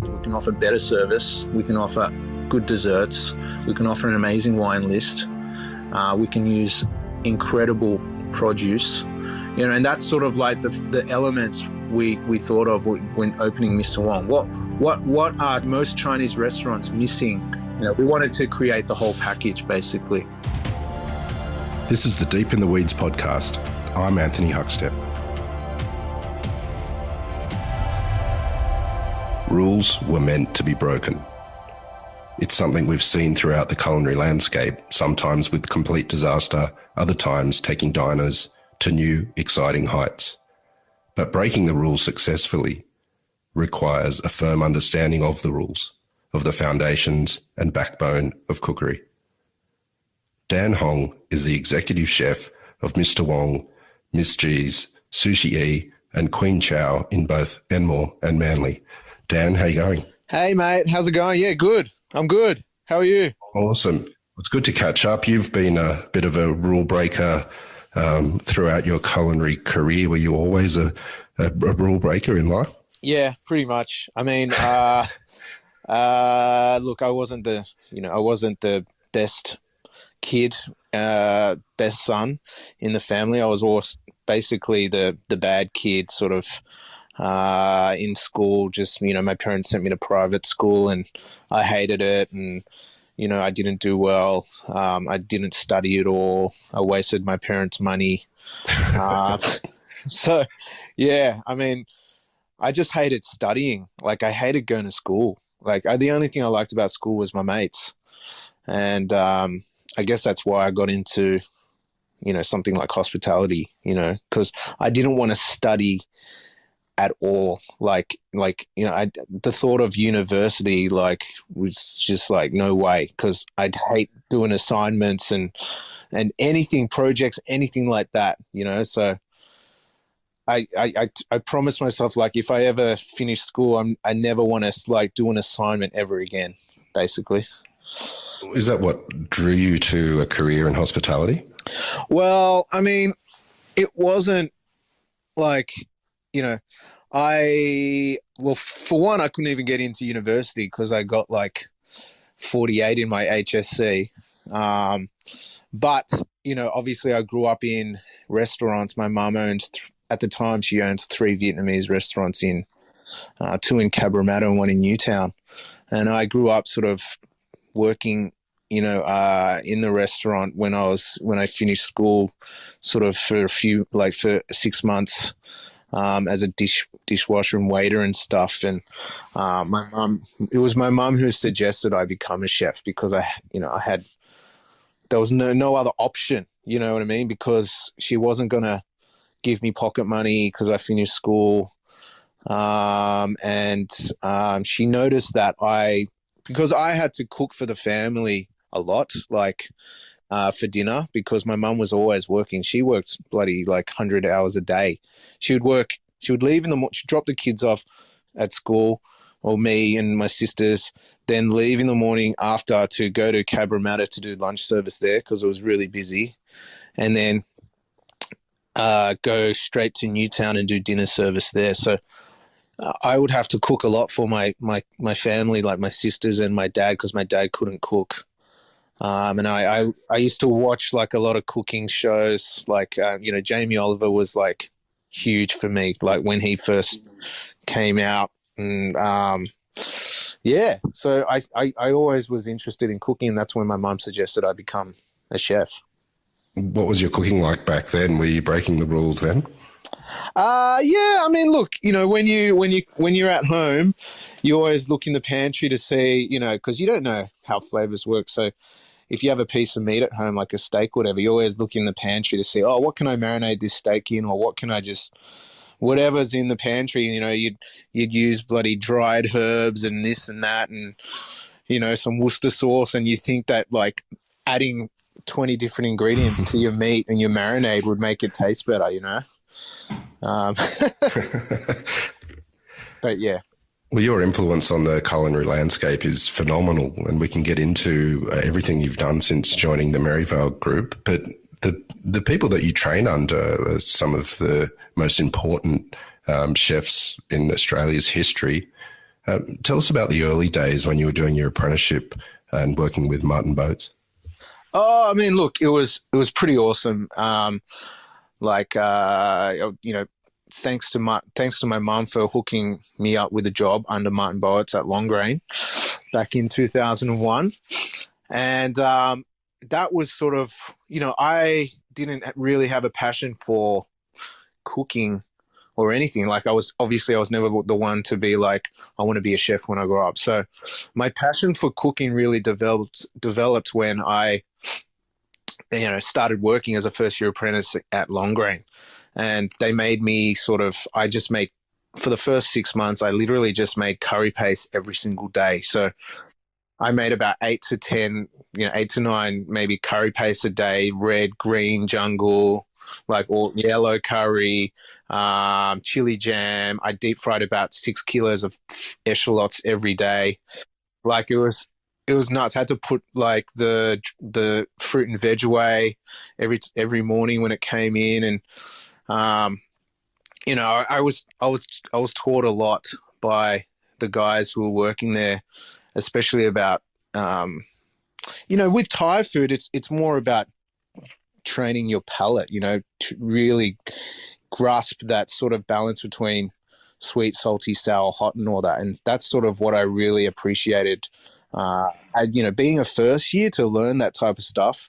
We can offer better service. We can offer good desserts. We can offer an amazing wine list. We can use incredible produce, and that's sort of like the elements we thought of when opening Mr. Wong. What are most Chinese restaurants missing? We wanted to create the whole package, basically. This is the Deep in the Weeds podcast. I'm Anthony Huckstep. Rules were meant to be broken. It's something we've seen throughout the culinary landscape, sometimes with complete disaster, other times taking diners to new, exciting heights. But breaking the rules successfully requires a firm understanding of the rules, of the foundations and backbone of cookery. Dan Hong is the executive chef of Mr. Wong, Miss G's, Sushi E, and Queen Chow in both Enmore and Manly. Dan, how you going? Hey, mate. How's it going? Yeah, good. I'm good. How are you? Awesome. It's good to catch up. You've been a bit of a rule breaker throughout your culinary career. Were you always a rule breaker in life? Yeah, pretty much. I mean, look, I wasn't the best kid, best son in the family. I was always basically the bad kid, sort of. In school, just, my parents sent me to private school and I hated it, and, I didn't do well. I didn't study at all. I wasted my parents' money. So, yeah, I mean, I just hated studying. Like, I hated going to school. Like, the only thing I liked about school was my mates. And I guess that's why I got into, something like hospitality, because I didn't want to study at all. The thought of university, was just no way, because I'd hate doing assignments and anything, projects, anything like that, so I promised myself, if I ever finish school, I never want to do an assignment ever again, basically. Is that what drew you to a career in hospitality? Well, I mean, it wasn't for one, I couldn't even get into university because I got 48 in my HSC. But, obviously I grew up in restaurants. My mum at the time, she owned 3 Vietnamese restaurants 2 in Cabramatta and 1 in Newtown. And I grew up sort of working, in the restaurant when I finished school, sort of for 6 months. As a dishwasher and waiter and stuff, and it was my mum who suggested I become a chef, because there was no other option, you know what I mean? Because she wasn't gonna give me pocket money because I finished school, and she noticed that because I had to cook for the family a lot, for dinner, because my mum was always working. She worked bloody 100 hours a day. She would leave in the morning, she'd drop the kids off at school, or me and my sisters, then leave in the morning after to go to Cabramatta to do lunch service there because it was really busy, and then go straight to Newtown and do dinner service there. So I would have to cook a lot for my family, my sisters and my dad, because my dad couldn't cook. And I used to watch a lot of cooking shows, Jamie Oliver was huge for me, when he first came out. And so I always was interested in cooking, and that's when my mum suggested I become a chef. What was your cooking like back then? Were you breaking the rules then? Yeah, I mean, look, when you're at home, you always look in the pantry to see, because you don't know how flavors work. So if you have a piece of meat at home, like a steak, whatever, you always look in the pantry to see, what can I marinate this steak in, or what can I just, whatever's in the pantry, you'd use bloody dried herbs and this and that, and, some Worcester sauce, and you think that adding 20 different ingredients to your meat and your marinade would make it taste better, But yeah. Well, your influence on the culinary landscape is phenomenal, and we can get into everything you've done since joining the Merivale Group. But the people that you train under are some of the most important chefs in Australia's history. Tell us about the early days when you were doing your apprenticeship and working with Martin boats. Oh, I mean, look, it was pretty awesome. You know, thanks to my mum for hooking me up with a job under Martin Boats at Longrain back in 2001, and that was sort of, I didn't really have a passion for cooking or anything. Like, I was never the one to be like, I want to be a chef when I grow up. So my passion for cooking really developed when I started working as a first year apprentice at Longrain, and they made me I just made, for the first 6 months, I literally just made curry paste every single day. So I made about 8 to 10, 8 to 9, maybe curry paste a day, red, green, jungle, like all yellow curry, chili jam. I deep fried about 6 kilos of echalotts every day. Like, it was nuts. I had to put like the fruit and veg away every morning when it came in, and I was taught a lot by the guys who were working there, especially about with Thai food. It's more about training your palate, to really grasp that sort of balance between sweet, salty, sour, hot, and all that. And that's sort of what I really appreciated. Being a first year, to learn that type of stuff,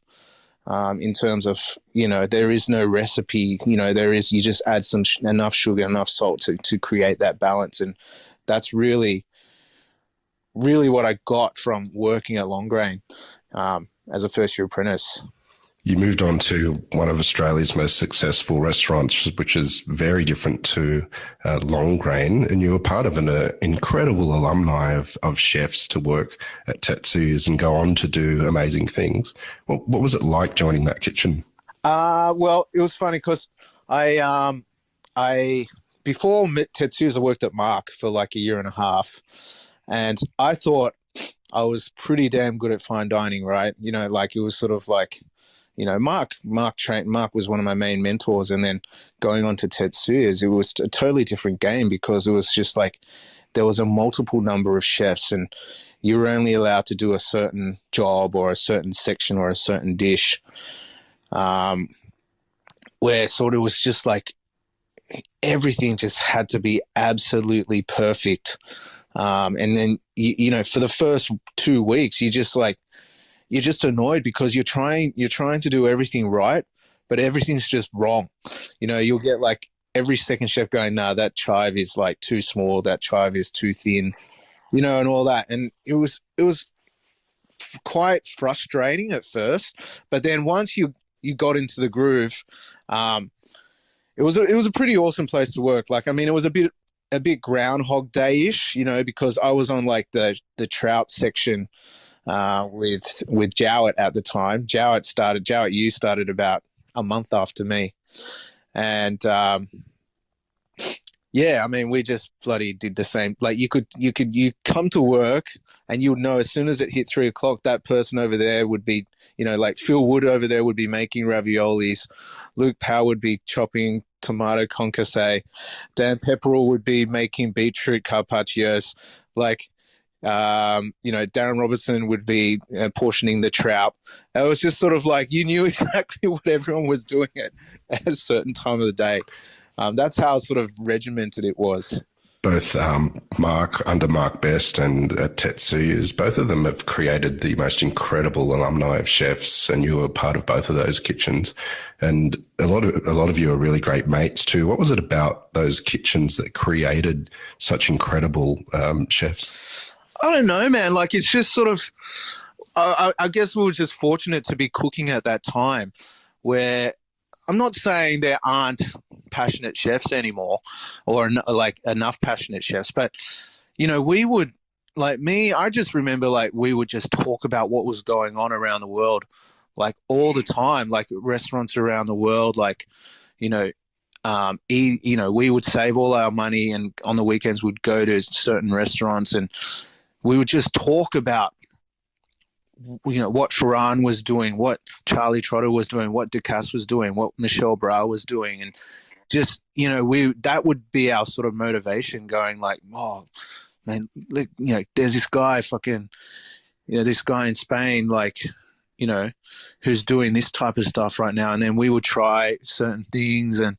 in terms of, there is no recipe, you just add enough sugar, enough salt to create that balance. And that's really, really what I got from working at Longrain, as a first year apprentice. You moved on to one of Australia's most successful restaurants, which is very different to Longrain, and you were part of an incredible alumni of chefs to work at Tetsuya's and go on to do amazing things. What was it like joining that kitchen? Well, it was funny because I before Tetsuya's, I worked at Mark for like a year and a half, and I thought I was pretty damn good at fine dining, right? Like, it was sort of like, Mark was one of my main mentors, and then going on to Tetsuya's, it was a totally different game, because it was just like there was a multiple number of chefs, and you were only allowed to do a certain job or a certain section or a certain dish, where sort of was just like everything just had to be absolutely perfect. And then, for the first 2 weeks, you're just annoyed because you're trying to do everything right, but everything's just wrong. You'll get like every second chef going, nah, that chive is like too small, that chive is too thin, and all that. And it was quite frustrating at first, but then once you got into the groove, it was a pretty awesome place to work. Like, I mean, it was a bit Groundhog Day-ish, because I was on like the trout section, with Jowett at the time. Jowett started about a month after me, and yeah, I mean, we just bloody did the same. Like, you come to work and you would know as soon as it hit 3 o'clock, that person over there would be, like Phil Wood over there would be making raviolis, Luke Powell would be chopping tomato concasse, Dan Pepperell would be making beetroot carpaccios, like, Darren Robertson would be portioning the trout. It was just sort of like you knew exactly what everyone was doing at a certain time of the day. That's how sort of regimented it was. Both under Mark Best and Tetsuya's, both of them have created the most incredible alumni of chefs, and you were part of both of those kitchens. And a lot of you are really great mates too. What was it about those kitchens that created such incredible chefs? I don't know, man. Like, it's just sort of, I guess we were just fortunate to be cooking at that time, where I'm not saying there aren't passionate chefs anymore, or like enough passionate chefs, but we would, like me, I just remember, like, we would just talk about what was going on around the world, like all the time, like restaurants around the world, like, we would save all our money, and on the weekends we'd go to certain restaurants, and we would just talk about, what Ferran was doing, what Charlie Trotter was doing, what Ducasse was doing, what Michel Bras was doing. And just, that would be our sort of motivation, going like, oh, man, look, there's this guy fucking, this guy in Spain, like, who's doing this type of stuff right now. And then we would try certain things. And,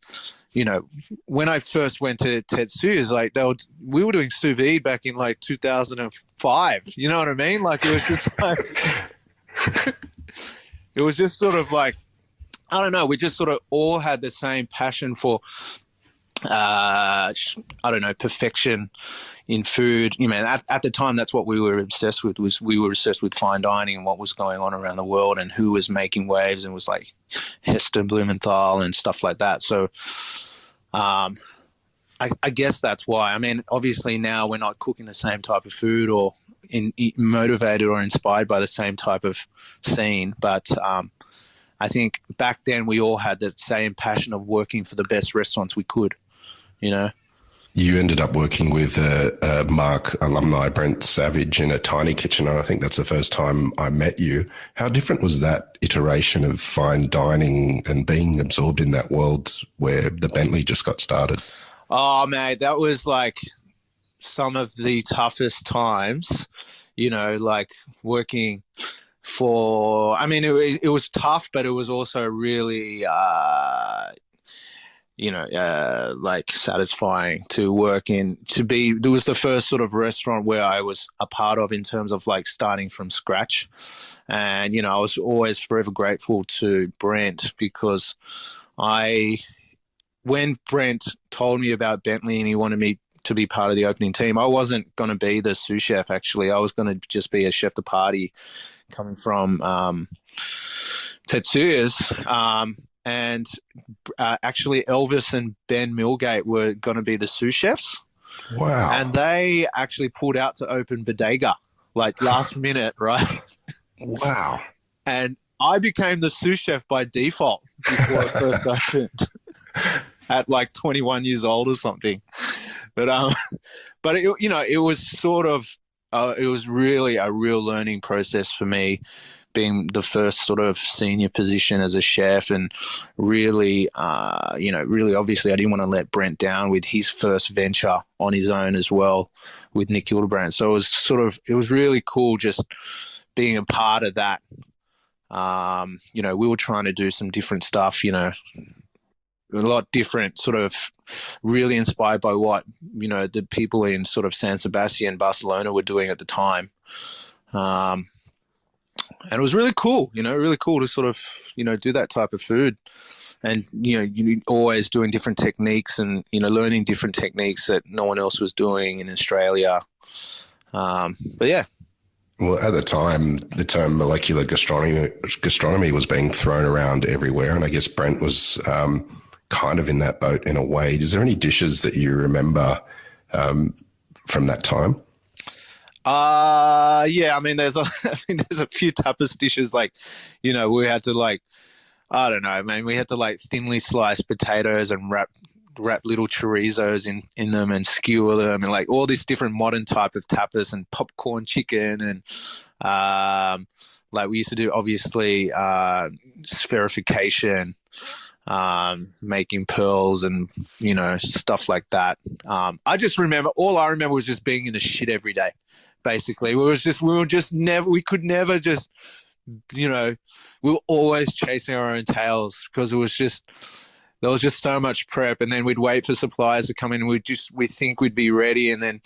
when I first went to Tetsuya's, like we were doing sous vide back in like 2005. You know what I mean? Like it was just like, it was just sort of like, I don't know. We just sort of all had the same passion for, I don't know, perfection in food. At the time, that's what we were obsessed with. We were obsessed with fine dining and what was going on around the world and who was making waves, and was like Hester Blumenthal and stuff like that. So, I guess that's why. I mean, obviously now we're not cooking the same type of food or motivated or inspired by the same type of scene, but I think back then we all had that same passion of working for the best restaurants we could. You ended up working with Mark alumni Brent Savage in a tiny kitchen, and I think that's the first time I met you. How different was that iteration of fine dining and being absorbed in that world where the Bentley just got started? Oh, mate, that was like some of the toughest times, like working for, I mean, it was tough, but it was also really, like satisfying to work in, there was the first sort of restaurant where I was a part of in terms of like starting from scratch. And, I was always forever grateful to Brent, because when Brent told me about Bentley and he wanted me to be part of the opening team, I wasn't going to be the sous chef. Actually, I was going to just be a chef de partie coming from Tetsuya's. And actually Elvis and Ben Milgate were going to be the sous chefs. Wow. And they actually pulled out to open Bodega, like last minute, right? Wow. And I became the sous chef by default before it first opened at like 21 years old or something. But it was sort of, it was really a real learning process for me, being the first sort of senior position as a chef, and really, really obviously I didn't want to let Brent down with his first venture on his own as well with Nick Hildebrand. So it was really cool just being a part of that. We were trying to do some different stuff, a lot different, sort of really inspired by what, the people in sort of San Sebastian, Barcelona were doing at the time. And it was really cool, really cool to sort of, do that type of food, and, you always doing different techniques and, learning different techniques that no one else was doing in Australia. But yeah. Well, at the time, the term molecular gastronomy was being thrown around everywhere. And I guess Brent was kind of in that boat in a way. Is there any dishes that you remember from that time? Yeah, I mean, there's a few tapas dishes, like, we had to, like, I don't know, man, we had to like thinly slice potatoes and wrap little chorizos in them and skewer them, and like all this different modern type of tapas, and popcorn chicken, and like we used to do obviously spherification, making pearls and stuff like that. I just remember, all I remember was just being in the shit every day. Basically, we could never just, we were always chasing our own tails, because there was just so much prep, and then we'd wait for suppliers to come in, and we think we'd be ready, and then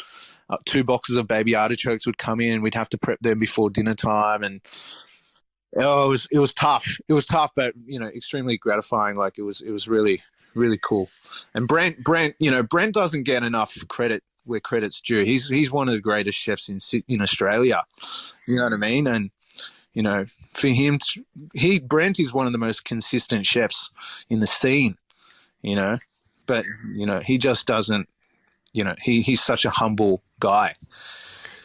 2 boxes of baby artichokes would come in, and we'd have to prep them before dinner time, and it was tough. It was tough, but extremely gratifying. Like it was really, really cool. And Brent, Brent doesn't get enough credit where credit's due. He's one of the greatest chefs in Australia. You know what I mean? And for him, Brent is one of the most consistent chefs in the scene. But he just doesn't. He's such a humble guy.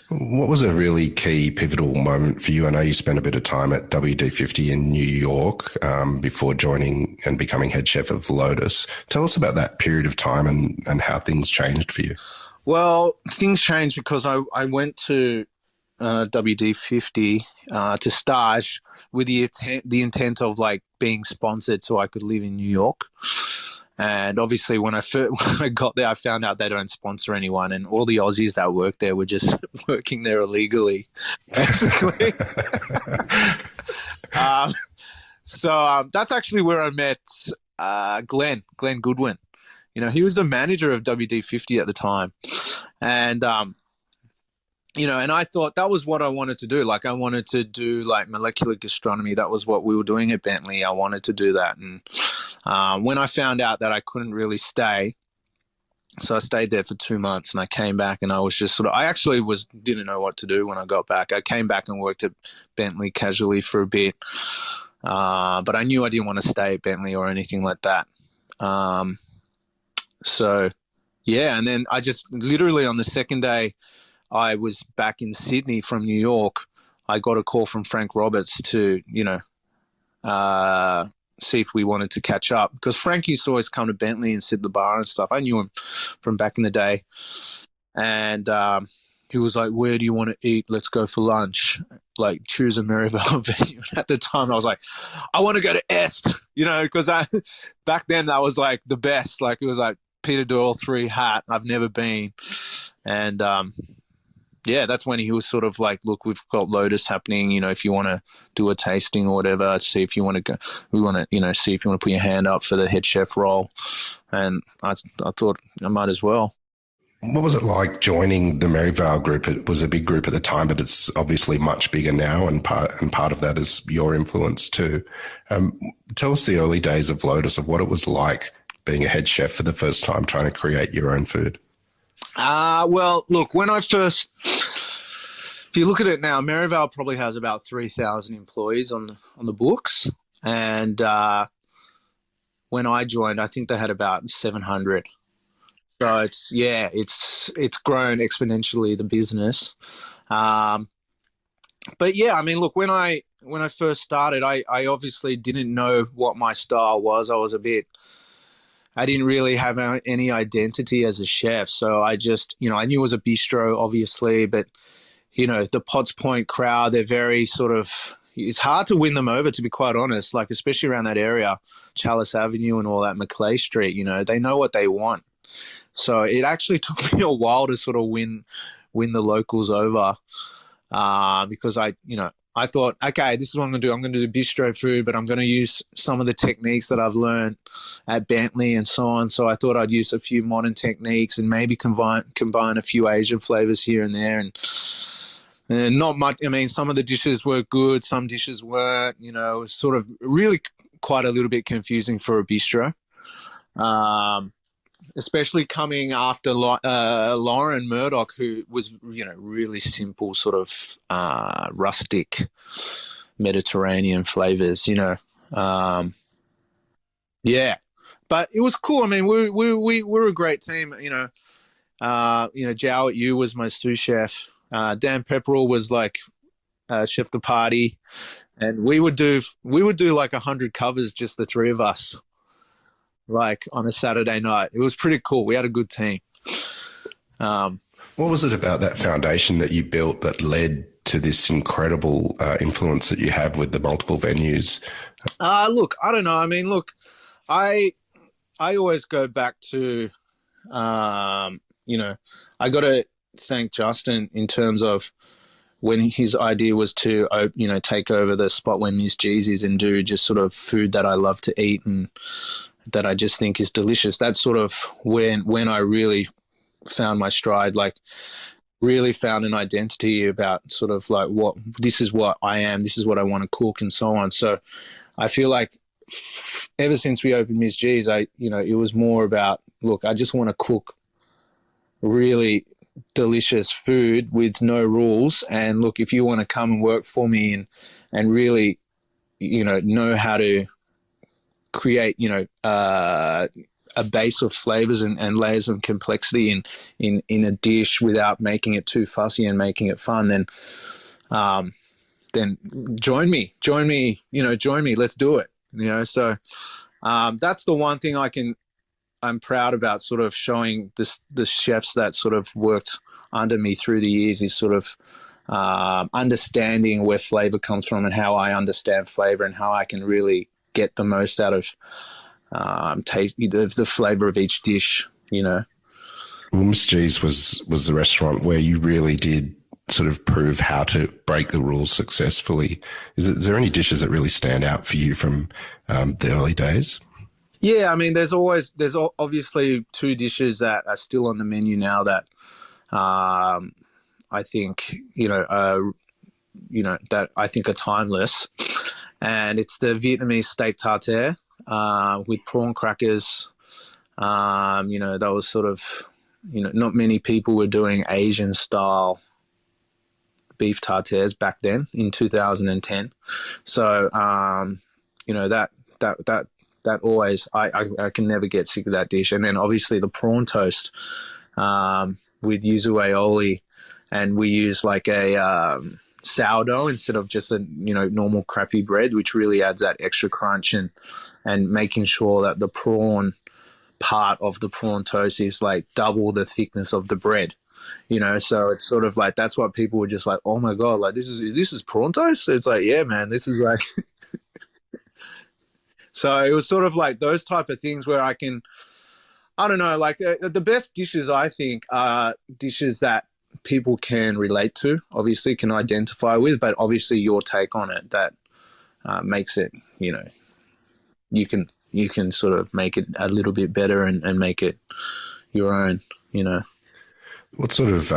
What was a really key pivotal moment for you? I know you spent a bit of time at WD50 in New York before joining and becoming head chef of Lotus. Tell us about that period of time and how things changed for you. Well, things changed because I went to WD50 to stage with the intent of like being sponsored so I could live in New York. And obviously when when I got there, I found out they don't sponsor anyone, and all the Aussies that work there were just working there illegally, basically. That's actually where I met Glenn Goodwin. He was the manager of WD-50 at the time. And, and I thought that was what I wanted to do. Like, I wanted to do like molecular gastronomy. That was what we were doing at Bentley. I wanted to do that. And when I found out that I couldn't really stay, so I stayed there for 2 months, and I came back, and I was just I actually didn't know what to do when I got back. I came back and worked at Bentley casually for a bit. But I knew I didn't want to stay at Bentley or anything like that. And then I just literally on the second day I was back in Sydney from New York, I got a call from Frank Roberts to, see if we wanted to catch up, because Frank used to always come to Bentley and sit at the bar and stuff. I knew him from back in the day. And he was like, where do you want to eat? Let's go for lunch. Like, choose a Merivale venue. And at the time, I was like, I want to go to Est, because back then that was like the best. Like, it was like Peter Doyle 3 hat. I've never been. And that's when he was sort of like, look, we've got Lotus happening. If you want to do a tasting or whatever, see if you want to go. We want to, see if you want to put your hand up for the head chef role. And I thought I might as well. What was it like joining the Merivale group? It was a big group at the time, but it's obviously much bigger now, and part of that is your influence too. Tell us the early days of Lotus, of what it was like being a head chef for the first time, trying to create your own food. Well, look, when I first, if you look at it now, Merivale probably has about 3,000 employees on the books, and when I joined, I think they had about 700. So it's grown exponentially, the business. But yeah, I mean, look, when I first started, I obviously didn't know what my style was. I didn't really have any identity as a chef. So I just, I knew it was a bistro, obviously, but the Potts Point crowd, they're very it's hard to win them over, to be quite honest, like, especially around that area, Chalice Avenue and all that, Macleay Street, they know what they want. So it actually took me a while to sort of win the locals over, because I thought, okay, this is what I'm going to do. I'm going to do bistro food, but I'm going to use some of the techniques that I've learned at Bentley and so on. So I thought I'd use a few modern techniques and maybe combine a few Asian flavors here and there. And not much. I mean, some of the dishes were good, some dishes weren't. It was sort of really quite a little bit confusing for a bistro. Especially coming after Lauren Murdoch, who was, really simple sort of rustic Mediterranean flavors, Yeah, but it was cool. I mean, we were a great team. Chow at you was my sous chef. Dan Pepperell was like chef de party, and we would do like 100 covers, just the three of us, like on a Saturday night. It was pretty cool. We had a good team. What was it about that foundation that you built that led to this incredible influence that you have with the multiple venues? Look, I don't know. I mean, look, I always go back to, I got to thank Justin in terms of when his idea was to, take over the spot where Miss Jeezy's and do just sort of food that I love to eat and that I just think is delicious. That's sort of when I really found my stride, like really found an identity about sort of like this is what I am, this is what I want to cook and so on. So I feel like ever since we opened Miss G's, it was more about, look, I just want to cook really delicious food with no rules. And look, if you want to come and work for me and really, know how to create, a base of flavors and layers of complexity in a dish without making it too fussy and making it fun, then join me, let's do it. So that's the one thing I'm proud about, sort of showing the chefs that sort of worked under me through the years, is sort of understanding where flavor comes from and how I understand flavor and how I can really get the most out of taste the flavor of each dish, you know. Well, Miss G's was the restaurant where you really did sort of prove how to break the rules successfully. Is there any dishes that really stand out for you from the early days? Yeah, I mean, there's obviously two dishes that are still on the menu now that I think that I think are timeless, and it's the Vietnamese steak tartare with prawn crackers. That was sort of, not many people were doing Asian style beef tartares back then in 2010. So, that always, I can never get sick of that dish. And then obviously the prawn toast with yuzu aioli, and we use like a sourdough instead of just a normal crappy bread, which really adds that extra crunch and making sure that the prawn part of the prawn toast is like double the thickness of the bread. So it's sort of like, that's what people were just like, oh my God, like this is prawn toast. So it's like, yeah, man, this is like. So it was sort of like those type of things where I don't know, like the best dishes I think are dishes that people can relate to, obviously can identify with, but obviously your take on it that makes it, you can sort of make it a little bit better and make it your own, What sort of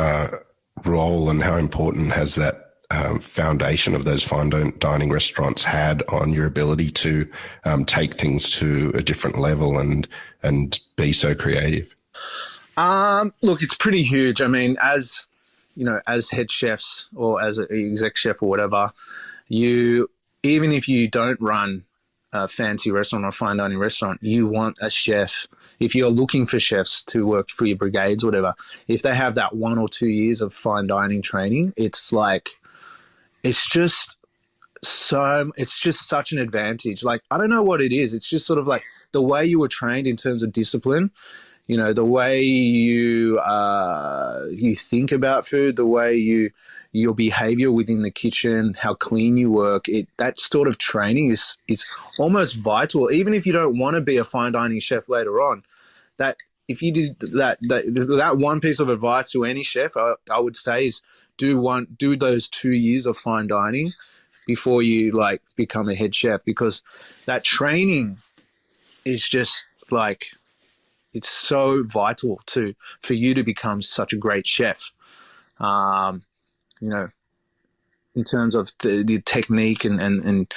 role and how important has that foundation of those fine dining restaurants had on your ability to take things to a different level and be so creative? Look, it's pretty huge. I mean, as head chefs or as an exec chef or whatever, even if you don't run a fancy restaurant or a fine dining restaurant, you want a chef. If you're looking for chefs to work for your brigades or whatever, if they have that 1 or 2 years of fine dining training, it's just such an advantage. Like, I don't know what it is. It's just sort of like the way you were trained in terms of discipline, the way you think about food, the way your behavior within the kitchen, how clean you work. That sort of training is almost vital. Even if you don't want to be a fine dining chef later on, that if you did that one piece of advice to any chef, I would say is do those 2 years of fine dining before you like become a head chef, because that training is just like, it's so vital for you to become such a great chef. In terms of the technique and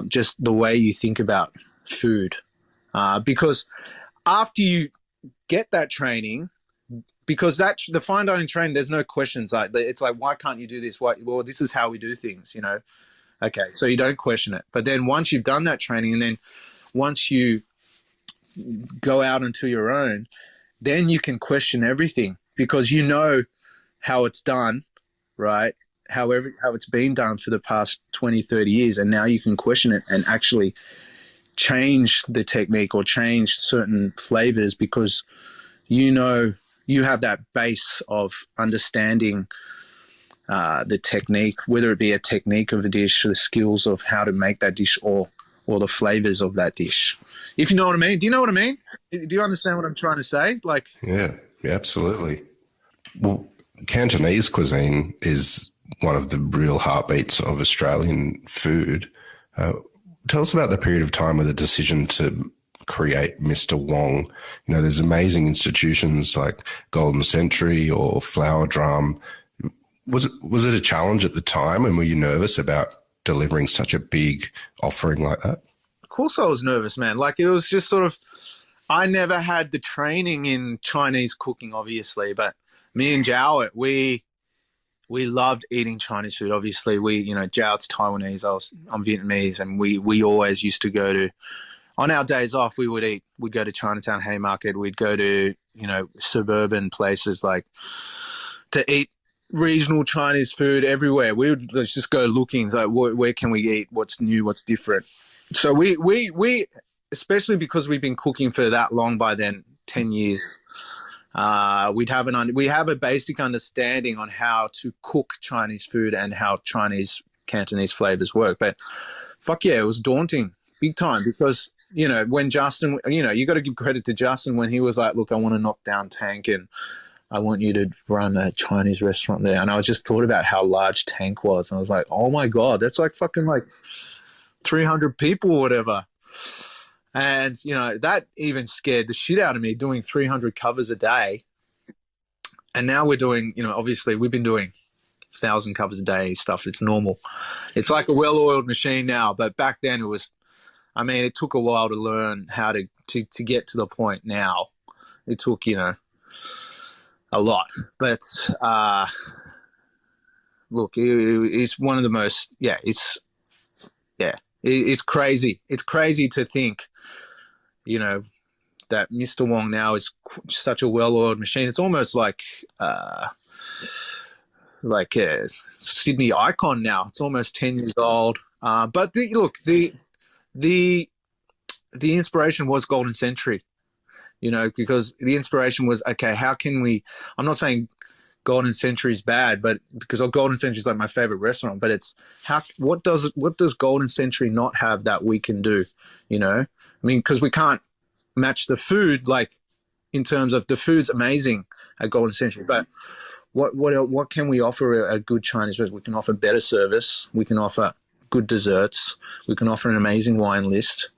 just the way you think about food. Because after you get that training, because the fine dining training, there's no questions. Like, it's like, why can't you do this? Well, this is how we do things, Okay, so you don't question it. But then once you've done that training, and then once you go out into your own, then you can question everything, because you know how it's done, right? How it's been done for the past 20, 30 years. And now you can question it and actually change the technique or change certain flavors, because you have that base of understanding the technique, whether it be a technique of a dish, the skills of how to make that dish, or the flavors of that dish. If you know what I mean. Do you know what I mean? Do you understand what I'm trying to say? Like, yeah, absolutely. Well, Cantonese cuisine is one of the real heartbeats of Australian food. Tell us about the period of time with the decision to create Mr. Wong. There's amazing institutions like Golden Century or Flower Drum. Was it a challenge at the time, and were you nervous about delivering such a big offering like that? Of course I was nervous, man. Like, it was just sort of, I never had the training in Chinese cooking, obviously, but me and Chow, we loved eating Chinese food. Obviously, Chow's Taiwanese, I'm Vietnamese, and we always used to go to, on our days off, we'd go to Chinatown Haymarket, we'd go to, suburban places like to eat regional Chinese food everywhere. We would just go looking, like, where can we eat? What's new? What's different? So we especially because we've been cooking for that long by then, 10 years, we have a basic understanding on how to cook Chinese food and how Chinese Cantonese flavors work. But fuck yeah, it was daunting big time, because you know, when Justin, you know, you got to give credit to Justin when he was like, look, I want to knock down Tank and I want you to run a Chinese restaurant there. And I was just thought about how large Tank was. And I was like, oh my God, that's like fucking like 300 people or whatever. And, you know, that even scared the shit out of me, doing 300 covers a day. And now we're doing, you know, obviously we've been doing 1,000 covers a day stuff. It's normal. It's like a well-oiled machine now. But back then it was, I mean, it took a while to learn how to get to the point now. It took, you know, a lot. But look, it's one of the most, it's crazy. It's crazy to think, you know, that Mr. Wong now is such a well-oiled machine. It's almost like a Sydney icon now. It's almost 10 years old. But the inspiration was Golden Century, you know, because the inspiration was, okay, how can we, I'm not saying Golden Century is bad, but because Golden Century is like my favorite restaurant, but it's what does Golden Century not have that we can do, you know? I mean, because we can't match the food, like in terms of the food's amazing at Golden Century, but what can we offer a good Chinese restaurant? We can offer better service. We can offer good desserts. We can offer an amazing wine list.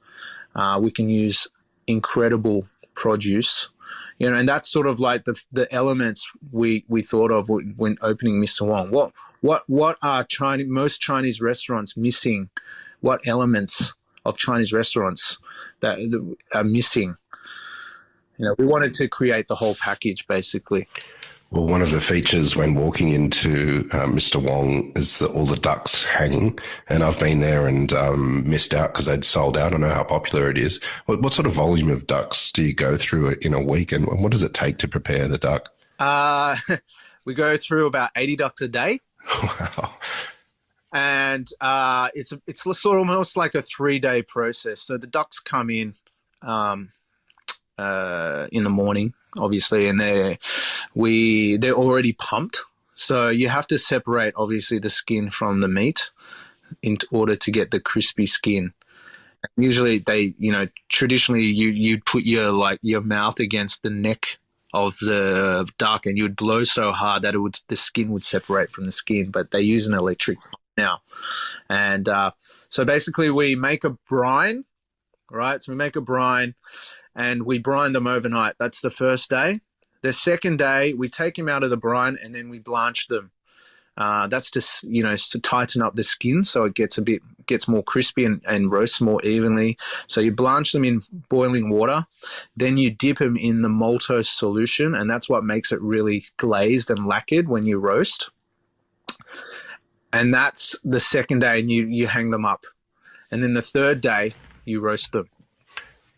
We can use incredible produce, you know, and that's sort of like the elements we thought of when opening Mr. Wong. What are most Chinese restaurants missing? What elements of Chinese restaurants that are missing? You know, we wanted to create the whole package, basically. Well, one of the features when walking into Mr. Wong is all the ducks hanging, and I've been there and missed out because they'd sold out. I know how popular it is. What sort of volume of ducks do you go through in a week, and what does it take to prepare the duck? We go through about 80 ducks a day. Wow. And it's sort of almost like a 3-day process. So the ducks come in the morning, obviously, and they're already pumped. So you have to separate, obviously, the skin from the meat in order to get the crispy skin. Usually traditionally you'd put your mouth against the neck of the duck and you would blow so hard that the skin would separate from the skin, but they use an electric now. And so basically we make a brine, right? So we make a brine and we brine them overnight. That's the first day. The second day, we take them out of the brine and then we blanch them. That's just, you know, to tighten up the skin so it gets more crispy and roasts more evenly. So you blanch them in boiling water. Then you dip them in the maltose solution, and that's what makes it really glazed and lacquered when you roast. And that's the second day, and you hang them up. And then the third day, you roast them.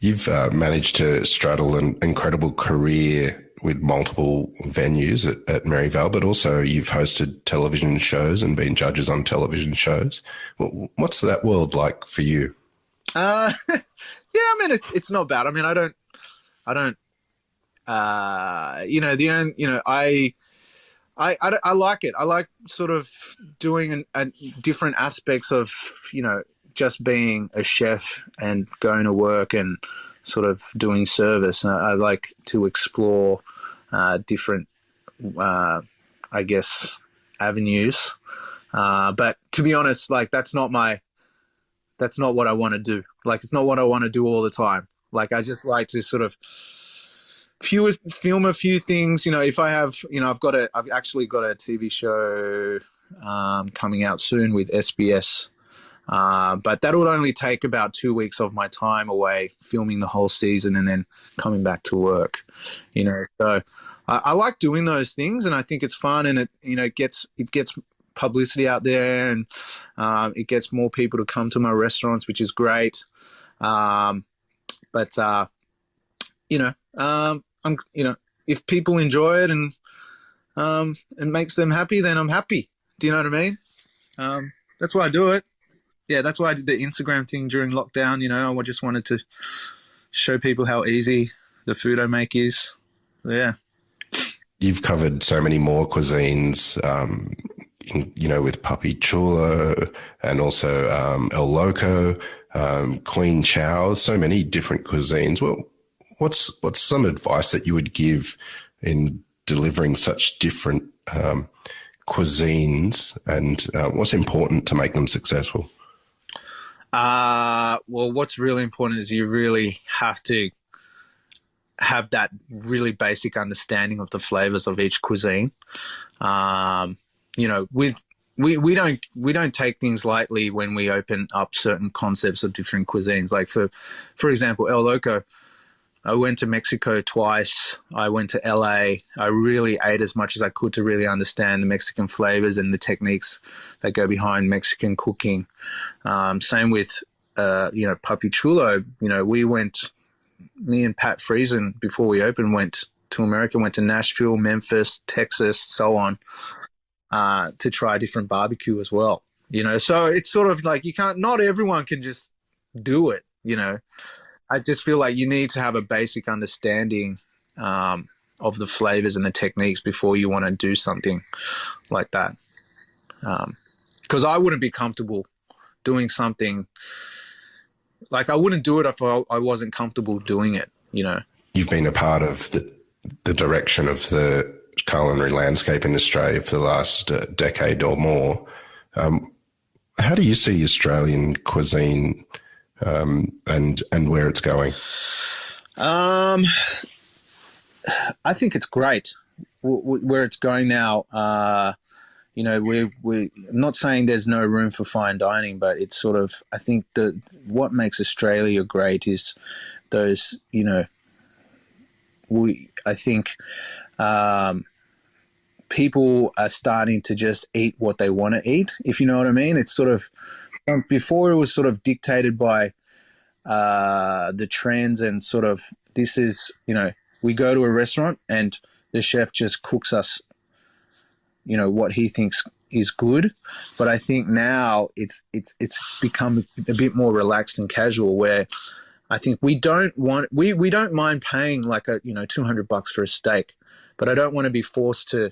You've managed to straddle an incredible career with multiple venues at Maryvale, but also you've hosted television shows and been judges on television shows. What's that world like for you? Yeah, I mean, it's not bad. I mean, I don't, you know, I like it. I like sort of doing different aspects of, you know, just being a chef and going to work and sort of doing service. I like to explore different, I guess, avenues. But to be honest, like that's not what I want to do. Like it's not what I want to do all the time. Like I just like to sort of film a few things. You know, if I have, you know, I've actually got a TV show coming out soon with SBS. But that would only take about 2 weeks of my time away, filming the whole season and then coming back to work, you know. So I like doing those things, and I think it's fun, and it, you know, it gets publicity out there, and it gets more people to come to my restaurants, which is great. But you know, you know, if people enjoy it and it makes them happy, then I'm happy. Do you know what I mean? That's why I do it. Yeah, that's why I did the Instagram thing during lockdown. You know, I just wanted to show people how easy the food I make is. Yeah. You've covered so many more cuisines, you know, with Papi Chulo and also El Loco. Queen Chow, so many different cuisines. Well, what's some advice that you would give in delivering such different cuisines, and what's important to make them successful? Well, what's really important is you really have to have that really basic understanding of the flavors of each cuisine. We don't take things lightly when we open up certain concepts of different cuisines. Like for example, El Loco, I went to Mexico twice. I went to LA. I really ate as much as I could to really understand the Mexican flavors and the techniques that go behind Mexican cooking. Same with, Papi Chulo. Me and Pat Friesen, before we opened, went to America, went to Nashville, Memphis, Texas, so on, to try different barbecue as well. So it's sort of like not everyone can just do it, I just feel like you need to have a basic understanding of the flavors and the techniques before you want to do something like that. Because I wouldn't be comfortable doing something, like I wouldn't do it if I wasn't comfortable doing it, You've been a part of the direction of the culinary landscape in Australia for the last decade or more. How do you see Australian cuisine and where it's going? I think it's great where it's going now. We're not saying there's no room for fine dining, but it's sort of, I think what makes Australia great is those, I think people are starting to just eat what they want to eat, if you know what I mean. It's sort of, before it was sort of dictated by the trends, and sort of, this is, we go to a restaurant and the chef just cooks us, what he thinks is good. But I think now it's become a bit more relaxed and casual, where I think we don't mind paying like $200 for a steak, but I don't want to be forced to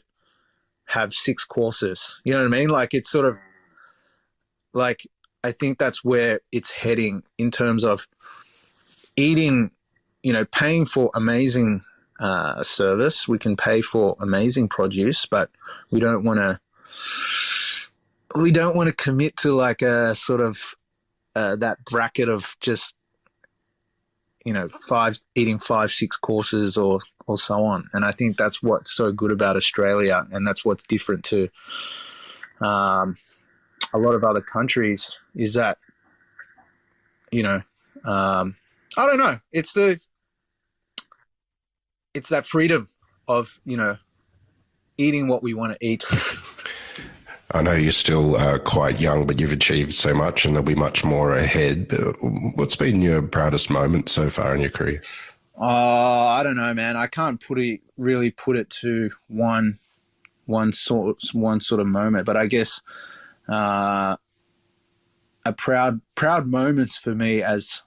have 6 courses. You know what I mean? Like, it's sort of like, I think that's where it's heading in terms of eating, paying for amazing service. We can pay for amazing produce, but we don't want to commit to like a sort of that bracket of just, eating 5-6 courses or so on. And I think that's what's so good about Australia, and that's what's different to a lot of other countries, is that, I don't know, it's that freedom of, eating what we want to eat. I know you're still quite young, but you've achieved so much, and there'll be much more ahead. But what's been your proudest moment so far in your career? I don't know, man. I can't really put it to one sort of moment, but I guess a proud moments for me as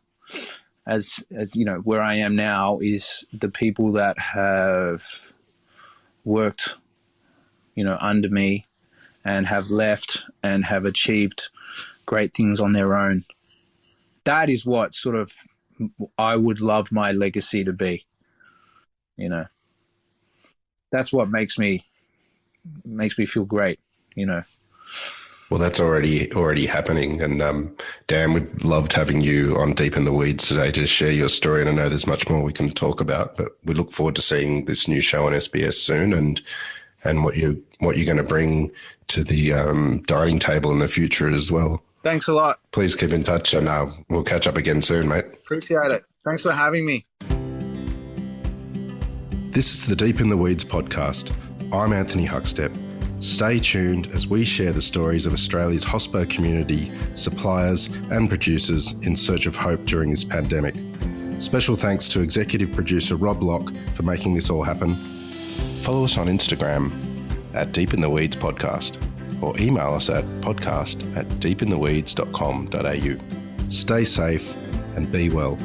where I am now is the people that have worked, under me, and have left and have achieved great things on their own. That is what sort of I would love my legacy to be. That's what makes me feel great. Well, that's already happening. And Dan, we've loved having you on Deep in the Weeds today to share your story. And I know there's much more we can talk about, but we look forward to seeing this new show on SBS soon, and what you're going to bring to the dining table in the future as well. Thanks a lot. Please keep in touch, and we'll catch up again soon, mate. Appreciate it. Thanks for having me. This is the Deep in the Weeds podcast. I'm Anthony Huckstep. Stay tuned as we share the stories of Australia's hospo community, suppliers and producers in search of hope during this pandemic. Special thanks to executive producer Rob Locke for making this all happen. Follow us on Instagram at Deep in the Weeds Podcast, or email us at podcast@deepintheweeds.com.au. Stay safe and be well.